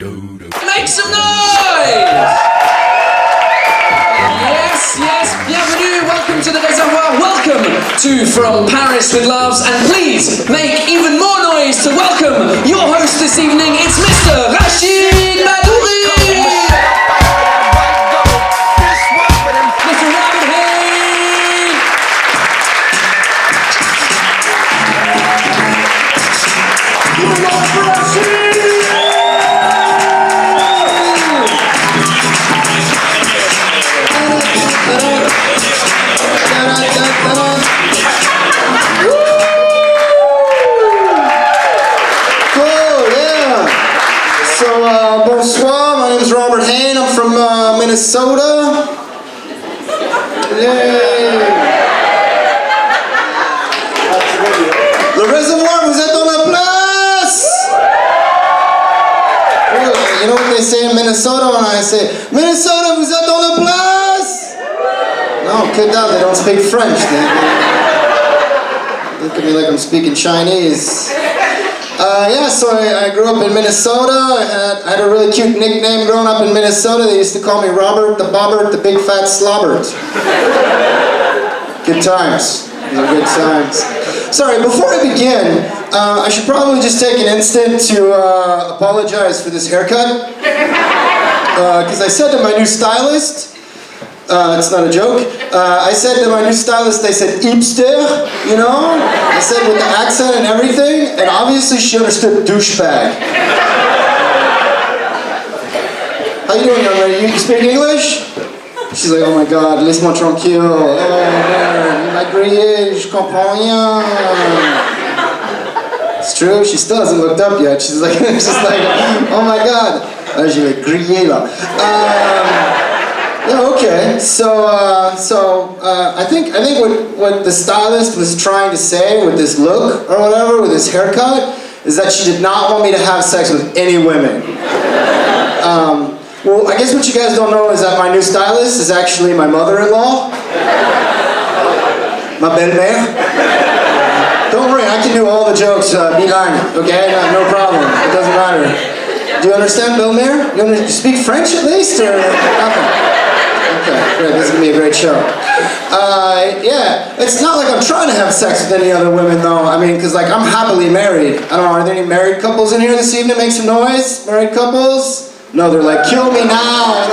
Make some noise! Yes, yes, bienvenue, welcome to the Réservoir, welcome to From Paris with Loves, and please make even more noise to welcome your host this evening, it's Mr. Rachid Badouri! Mr. Hoehn! Bonsoir, my name is Hoehn, I'm from Minnesota. Yay. Le Réservoir, vous êtes dans la place? You know what they say in Minnesota when I say, Minnesota, vous êtes dans la place? No, que dalle, they don't speak French. They look at me like I'm speaking Chinese. Yeah, so I grew up in Minnesota. I had a really cute nickname growing up in Minnesota. They used to call me Robert the Bobbert, the big fat slobbert. Good times. These are good times. Sorry, before I begin, I should probably just take an instant to apologize for this haircut. Because I said to my new stylist, it's not a joke. I said to my new stylist, they said hipster, you know? I said with the accent and everything, and obviously she understood douchebag. How you doing, young lady? You speak English? She's like, oh my god, laisse-moi tranquille. Oh man, il m'a grillé, je comprends rien. It's true, she still hasn't looked up yet. She's like, oh my god. Je l'ai grillé là. Yeah, okay. So I think what the stylist was trying to say with this look or whatever, with this haircut, is that she did not want me to have sex with any women. Well, I guess what you guys don't know is that my new stylist is actually my mother-in-law. Ma belle-mère. Don't worry, I can do all the jokes BELIN, okay? No problem. It doesn't matter. Do you understand belle-mère? You speak French at least, or nothing? Okay, great, this is going to be a great show. Yeah, it's not like I'm trying to have sex with any other women though. I mean, because like I'm happily married. I don't know, are there any married couples in here this evening? Make some noise? Married couples? No, they're like, kill me now.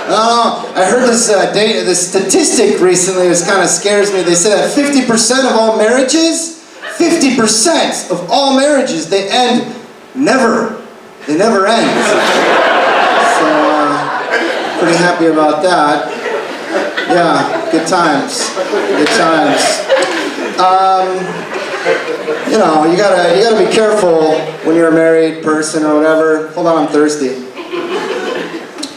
No, I heard this statistic recently, this kind of scares me. They said that 50% of all marriages, 50% of all marriages, they end never. They never end. Pretty happy about that. Yeah, good times. Good times. You know, you gotta be careful when you're a married person or whatever. Hold on, I'm thirsty.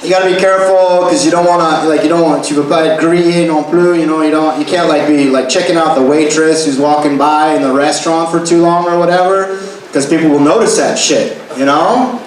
You gotta be careful because you don't wanna tu veux pas être grillé non plus. You know, you can't like be like checking out the waitress who's walking by in the restaurant for too long or whatever, because people will notice that shit. You know.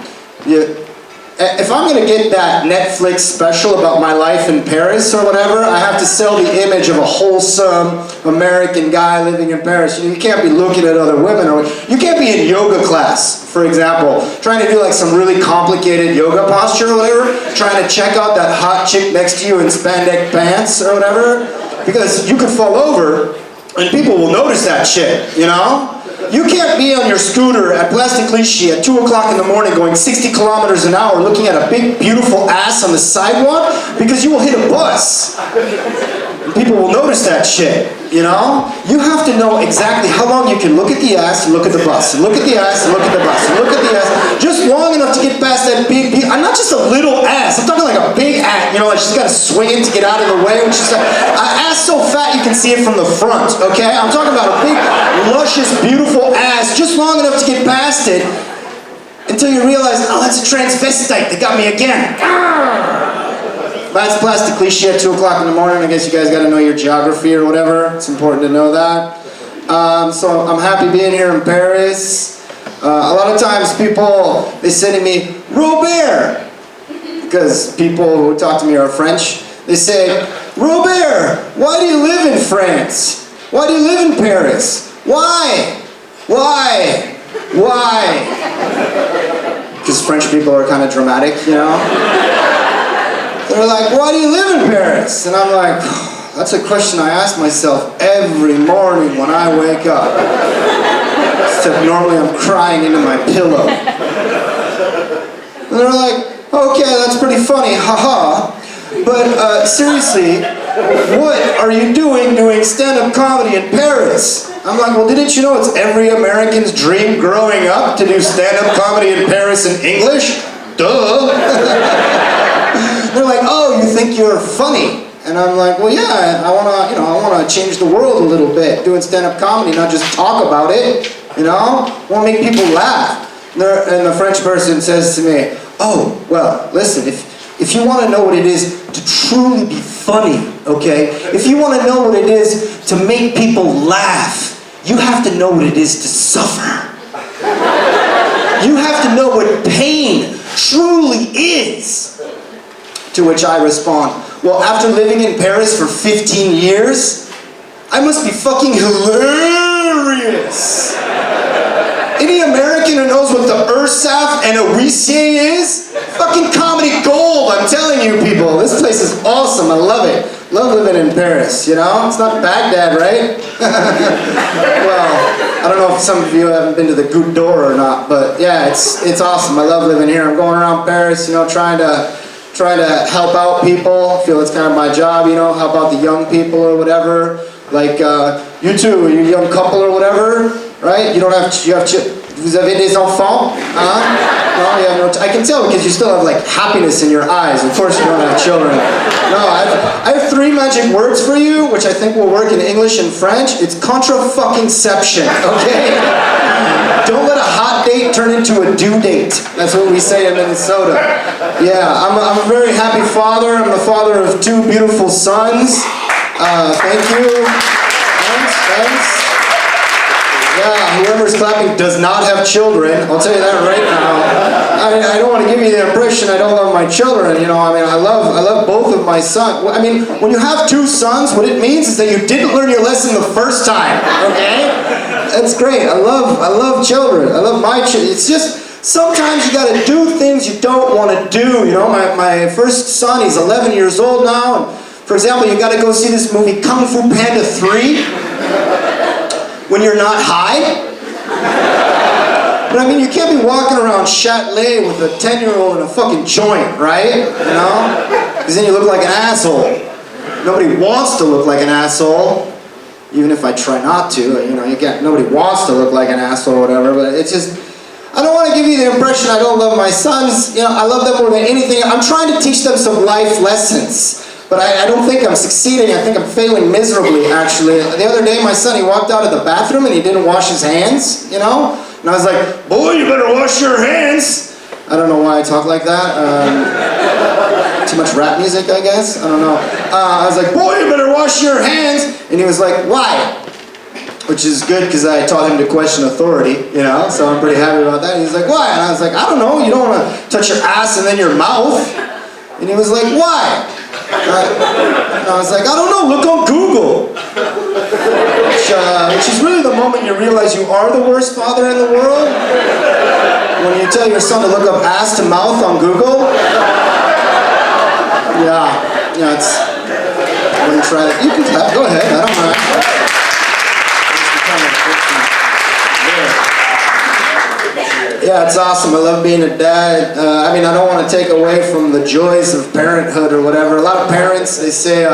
If I'm going to get that Netflix special about my life in Paris or whatever, I have to sell the image of a wholesome American guy living in Paris. You can't be looking at other women, or you can't be in yoga class, for example, trying to do like some really complicated yoga posture or whatever, trying to check out that hot chick next to you in spandex pants or whatever, because you could fall over and people will notice that shit, you know? You can't be on your scooter at Place de Clichy at 2 o'clock in the morning going 60 kilometers an hour looking at a big, beautiful ass on the sidewalk because you will hit a bus. And people will notice that shit, you know? You have to know exactly how long you can look at the ass and look at the bus, and look at the ass and look at the bus, and look at the ass, just long enough to get past that big, I'm not just a little ass, I'm talking like a big ass, you know, like she's got to swing it to get out of the way when she's got, an ass so fat you can see it from the front, okay? I'm talking about a big, luscious, beautiful ass, just long enough to get past it until you realize, oh, that's a transvestite, they got me again. That's Place de Clichy at 2 o'clock in the morning. I guess you guys got to know your geography or whatever. It's important to know that. So I'm happy being here in Paris. A lot of times people, they say to me, Robert, because people who talk to me are French. They say, Robert, why do you live in France? Why do you live in Paris? Why? Why? Why? Because French people are kind of dramatic, you know? They're like, why do you live in Paris? And I'm like, that's a question I ask myself every morning when I wake up. Except normally I'm crying into my pillow. And they're like, okay, that's pretty funny, haha. But seriously, what are you doing stand-up comedy in Paris? I'm like, well, didn't you know it's every American's dream growing up to do stand-up comedy in Paris in English? Duh. They're like, oh, you think you're funny? And I'm like, well, yeah, I wanna change the world a little bit, doing stand-up comedy, not just talk about it, you know? I wanna make people laugh. And the French person says to me, oh, well, listen, if you wanna know what it is to truly be funny, okay? If you wanna know what it is to make people laugh, you have to know what it is to suffer. You have to know what pain truly is. To which I respond, well, after living in Paris for 15 years, I must be fucking hilarious. Any American who knows what the Ursaf and a Huissier is, fucking comedy gold, I'm telling you people. This place is awesome, I love it. Love living in Paris, you know? It's not Baghdad, right? Well, I don't know if some of you haven't been to the Goutte d'Or or not, but yeah, it's awesome. I love living here. I'm going around Paris, you know, trying to help out people. I feel it's kind of my job, you know, help out the young people or whatever. Like, you too, you young couple or whatever, right? You have vous avez des enfants? Huh? No, you have no, I can tell because you still have like happiness in your eyes. Of course you don't have children. No, I have 3 magic words for you, which I think will work in English and French. It's contra-fucking-ception, okay? Don't let a hot date turn into a due date. That's what we say in Minnesota. Yeah, I'm a very happy father. I'm the father of 2 beautiful sons. Thank you. Thanks. Yeah, whoever's clapping does not have children. I'll tell you that right now. I don't want to give you the impression I don't love my children. You know, I mean, I love both of my sons. I mean, when you have 2 sons, what it means is that you didn't learn your lesson the first time. Okay? That's great. I love children. I love my children. It's just sometimes you got to do things you don't want to do. You know, my first son, he's 11 years old now. And for example, you got to go see this movie Kung Fu Panda 3 when you're not high. But I mean, you can't be walking around Châtelet with a 10-year-old in a fucking joint, right? You know? Because then you look like an asshole. Nobody wants to look like an asshole. Even if I try not to, you know, nobody wants to look like an asshole or whatever, but it's just, I don't want to give you the impression I don't love my sons. You know, I love them more than anything. I'm trying to teach them some life lessons. But I don't think I'm succeeding. I think I'm failing miserably, actually. The other day, my son, he walked out of the bathroom and he didn't wash his hands, you know? And I was like, boy, you better wash your hands. I don't know why I talk like that. Too much rap music, I guess? I don't know. I was like, boy, you better wash your hands. And he was like, why? Which is good because I taught him to question authority, you know? So I'm pretty happy about that. And he was like, why? And I was like, I don't know. You don't want to touch your ass and then your mouth. And he was like, why? And I was like, I don't know, look on Google. Which is really the moment you realize you are the worst father in the world. When you tell your son to look up ass to mouth on Google. Yeah, it's, I wouldn't try that. You can clap, go ahead, I don't mind. Yeah, it's awesome. I love being a dad. I mean, I don't want to take away from the joys of parenthood or whatever. A lot of parents, they say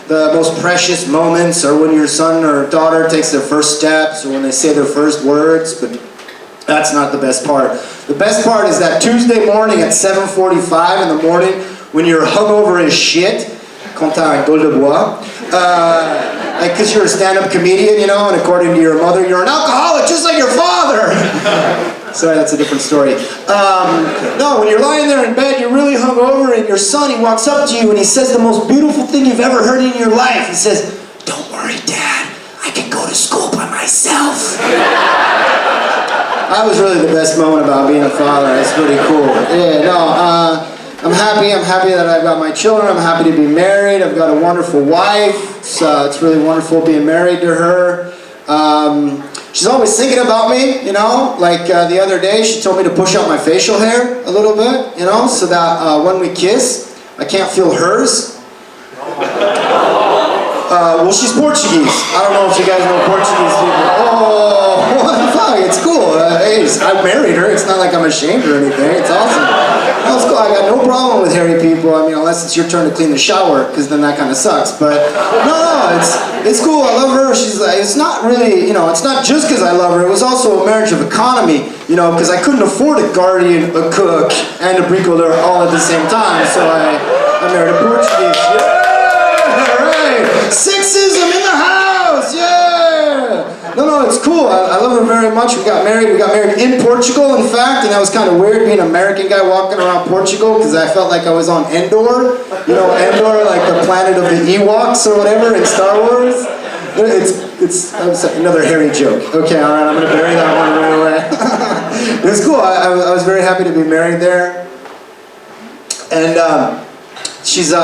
the most precious moments are when your son or daughter takes their first steps or when they say their first words, but that's not the best part. The best part is that Tuesday morning at 7:45 in the morning when you're hungover as shit, quand t'as un gueule de bois, like, because you're a stand-up comedian, you know, and according to your mother, you're an alcoholic just like your father. Sorry, that's a different story. No, when you're lying there in bed, you're really hungover, and your son, he walks up to you and he says the most beautiful thing you've ever heard in your life. He says, "Don't worry, Dad, I can go to school by myself." That was really the best moment about being a father. It's pretty cool. Yeah, no, I'm happy that I've got my children. I'm happy to be married. I've got a wonderful wife. So it's really wonderful being married to her. She's always thinking about me, you know, like the other day she told me to push out my facial hair a little bit, you know, so that when we kiss, I can't feel hers. Well, she's Portuguese. I don't know if you guys know Portuguese people. Oh, what the fuck? It's cool. Hey, I married her. It's not like I'm ashamed or anything. It's awesome. No, it's cool. I got no problem with hairy people. I mean, unless it's your turn to clean the shower, because then that kind of sucks. But no, it's cool. I love her. She's like, it's not really, you know, it's not just because I love her. It was also a marriage of economy, you know, because I couldn't afford a guardian, a cook, and a bricoleur all at the same time. So I married a Portuguese. Yeah. Sexism in the house, yeah! No, it's cool. I love her very much. We got married in Portugal, in fact, and that was kind of weird being an American guy walking around Portugal because I felt like I was on Endor. You know, Endor, like the planet of the Ewoks or whatever in Star Wars. It's another hairy joke. Okay, all right, I'm gonna bury that one right away. It was cool. I was very happy to be married there, and she's an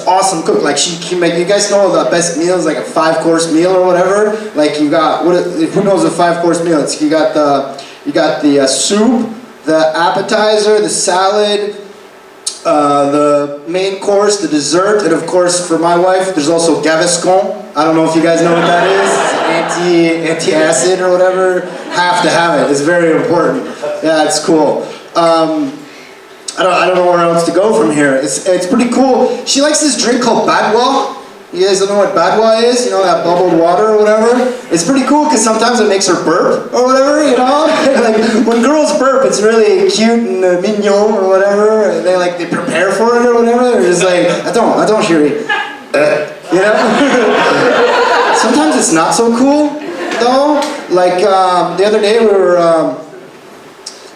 awesome cook. Like she can make. You guys know the best meals, like a 5-course meal or whatever. Like you got who knows a 5-course meal? It's you got the soup, the appetizer, the salad, the main course, the dessert, and of course for my wife, there's also Gaviscon. I don't know if you guys know what that is. It's anti-acid or whatever. Have to have it. It's very important. Yeah, it's cool. I don't know where else to go from here. It's pretty cool. She likes this drink called Badouri. You guys don't know what Badouri is? You know, that bubbled water or whatever? It's pretty cool because sometimes it makes her burp or whatever, you know? Like, when girls burp, it's really cute and mignon or whatever. They prepare for it or whatever. They're just like, attends, chérie. You know? Sometimes it's not so cool, though. Like, the other day we were...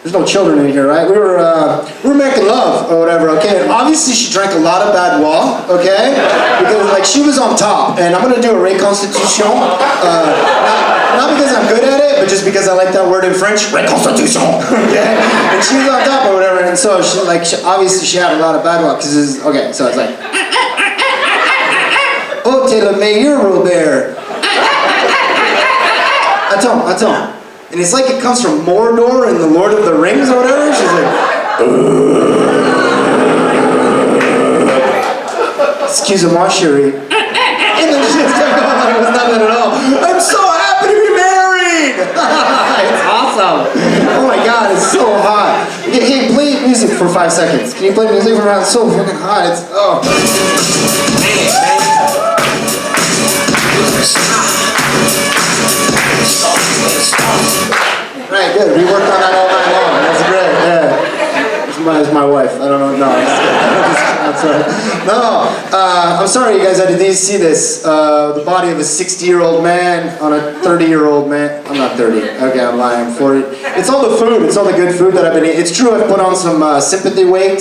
there's no children in here, right? We were making love or whatever, okay? And obviously she drank a lot of Badouri, okay? Because like she was on top, and I'm gonna do a reconstitution. Not because I'm good at it, but just because I like that word in French, reconstitution, okay? And she was on top or whatever, and so obviously she had a lot of Badouri because okay, so it's like, oh, t'es le meilleur, Robert. Attends. And it's like it comes from Mordor in the Lord of the Rings or whatever. She's like, excusez-moi, chérie. And then she just kept going like it was nothing at all. I'm so happy to be married! It's awesome. Oh my God, it's so hot. Hey, play music for 5 seconds. Can you play music for around? It's so fucking hot. It's, oh. Right, good. We worked on that all night long. That's great. Yeah. It's my wife. I don't know. No. I'm sorry you guys had to see this. The body of a 60-year-old man on a 30-year-old man. I'm not 30. Okay, I'm lying. I'm 40. It's all the food. It's all the good food that I've been eating. It's true. I've put on some sympathy weight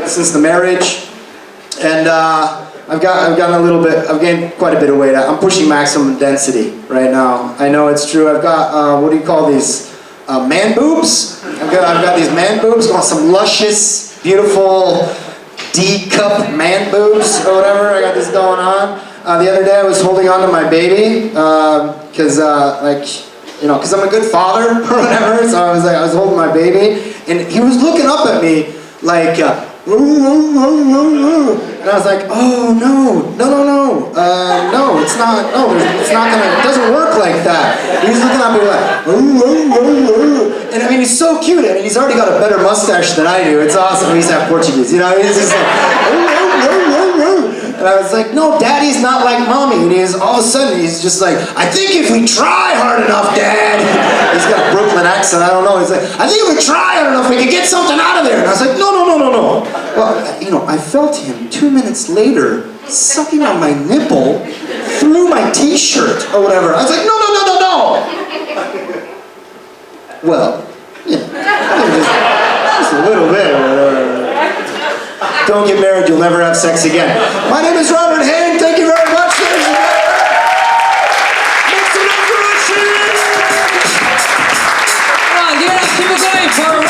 since the marriage, and I've gained quite a bit of weight. I'm pushing maximum density right now. I know it's true. I've got, what do you call these? Man boobs? I've got these man boobs, got some luscious, beautiful D-cup man boobs or whatever. I got this going on. The other day I was holding on to my baby, because because I'm a good father or whatever. So I was holding my baby, and he was looking up at me like, and I was like, oh no, it's not gonna, it doesn't work like that. And he's looking at me like, and I mean, he's so cute. I mean, he's already got a better mustache than I do. It's awesome. He's half Portuguese, you know. He's just like, and I was like, no, Daddy's not like Mommy. And he's all of a sudden, he's just like, I think if we try hard enough, Dad. He's got a Brooklyn accent. I don't know. He's like, I think if we try hard enough, we can get something out of there. And I was like, no. Well, I felt him 2 minutes later sucking on my nipple through my t-shirt or whatever. I was like, no. Well, just a little bit or whatever. Don't get married, you'll never have sex again. My name is Robert Hoehn. Thank you very much. Give it up, keep it going for